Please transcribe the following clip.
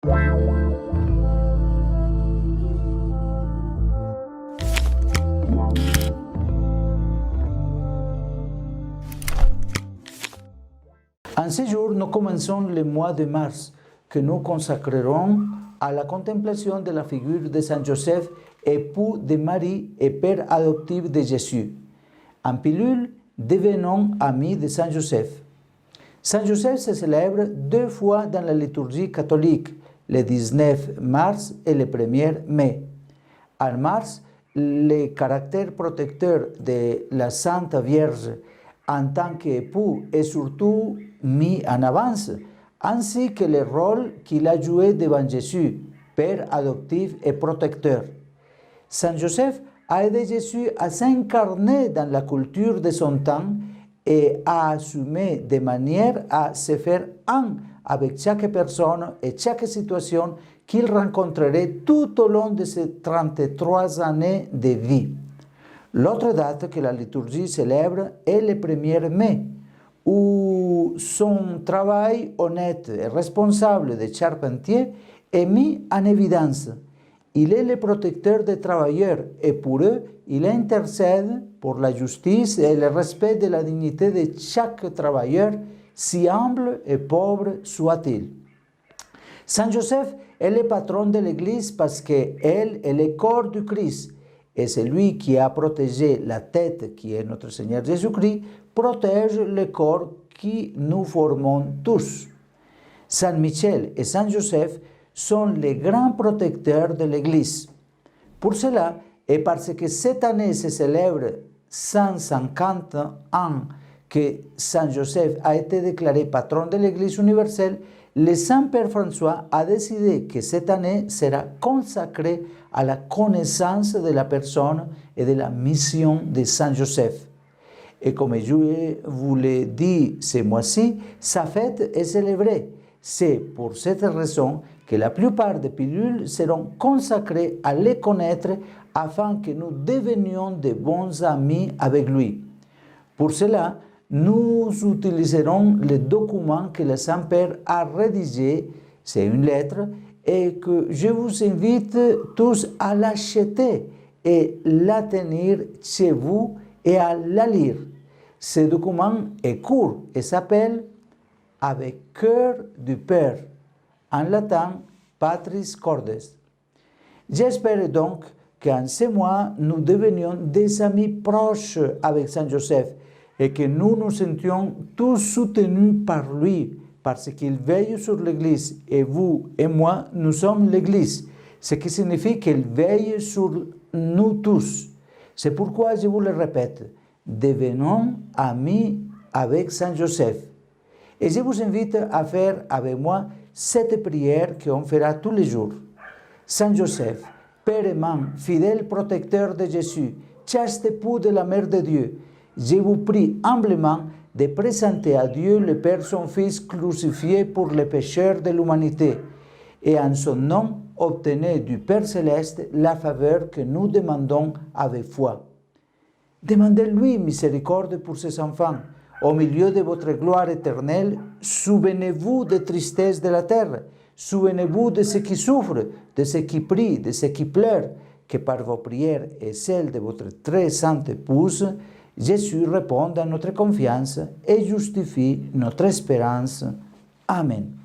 En ce jour, nous commençons le mois de mars, que nous consacrerons à la contemplation de la figure de Saint Joseph, époux de Marie et père adoptif de Jésus. En pilule, devenons amis de Saint Joseph. Saint Joseph se célèbre 2 fois dans la liturgie catholique, le 19 mars et le 1er mai. En mars, le caractère protecteur de la Sainte Vierge en tant qu'époux est surtout mis en avance, ainsi que le rôle qu'il a joué devant Jésus, père adoptif et protecteur. Saint Joseph a aidé Jésus à s'incarner dans la culture de son temps et à assumer de manière à se faire un avec chaque personne et chaque situation qu'il rencontrerait tout au long de ses 33 années de vie. L'autre date que la liturgie célèbre est le 1er mai, où son travail honnête et responsable de charpentier est mis en évidence. Il est le protecteur des travailleurs et pour eux, il intercède pour la justice et le respect de la dignité de chaque travailleur, si humble et pauvre soit-il. Saint Joseph est le patron de l'Église parce qu'elle est le corps du Christ. Et celui qui a protégé la tête, qui est notre Seigneur Jésus-Christ, protège le corps qui nous formons tous. Saint Michel et Saint Joseph sont les grands protecteurs de l'Église. Pour cela, et parce que cette année se célèbre 150 ans que Saint Joseph a été déclaré patron de l'Église universelle, le Saint-Père François a décidé que cette année sera consacrée à la connaissance de la personne et de la mission de Saint Joseph. Et comme je vous l'ai dit ce mois-ci, sa fête est célébrée. C'est pour cette raison que la plupart des pilules seront consacrées à les connaître afin que nous devenions de bons amis avec lui. Pour cela, nous utiliserons le document que le Saint-Père a rédigé, c'est une lettre, et que je vous invite tous à l'acheter et la tenir chez vous et à la lire. Ce document est court et s'appelle « Avec cœur du Père », en latin « Patris Cordes ». J'espère donc qu'en ce mois, nous devenions des amis proches avec Saint Joseph et que nous nous sentions tous soutenus par lui, parce qu'il veille sur l'Église, et vous et moi, nous sommes l'Église, ce qui signifie qu'il veille sur nous tous. C'est pourquoi je vous le répète, devenons amis avec Saint Joseph. Et je vous invite à faire avec moi cette prière qu'on fera tous les jours. Saint Joseph, Père aimant, fidèle protecteur de Jésus, chaste époux de la Mère de Dieu, je vous prie humblement de présenter à Dieu le Père son Fils crucifié pour les pécheurs de l'humanité, et en son nom, obtenez du Père céleste la faveur que nous demandons avec foi. Demandez-lui miséricorde pour ses enfants. Au milieu de votre gloire éternelle, souvenez-vous des tristesses de la terre, souvenez-vous de ceux qui souffrent, de ceux qui prient, de ceux qui pleurent, que par vos prières et celles de votre très sainte épouse, Jésus réponde à notre confiance et justifie notre espérance. Amen.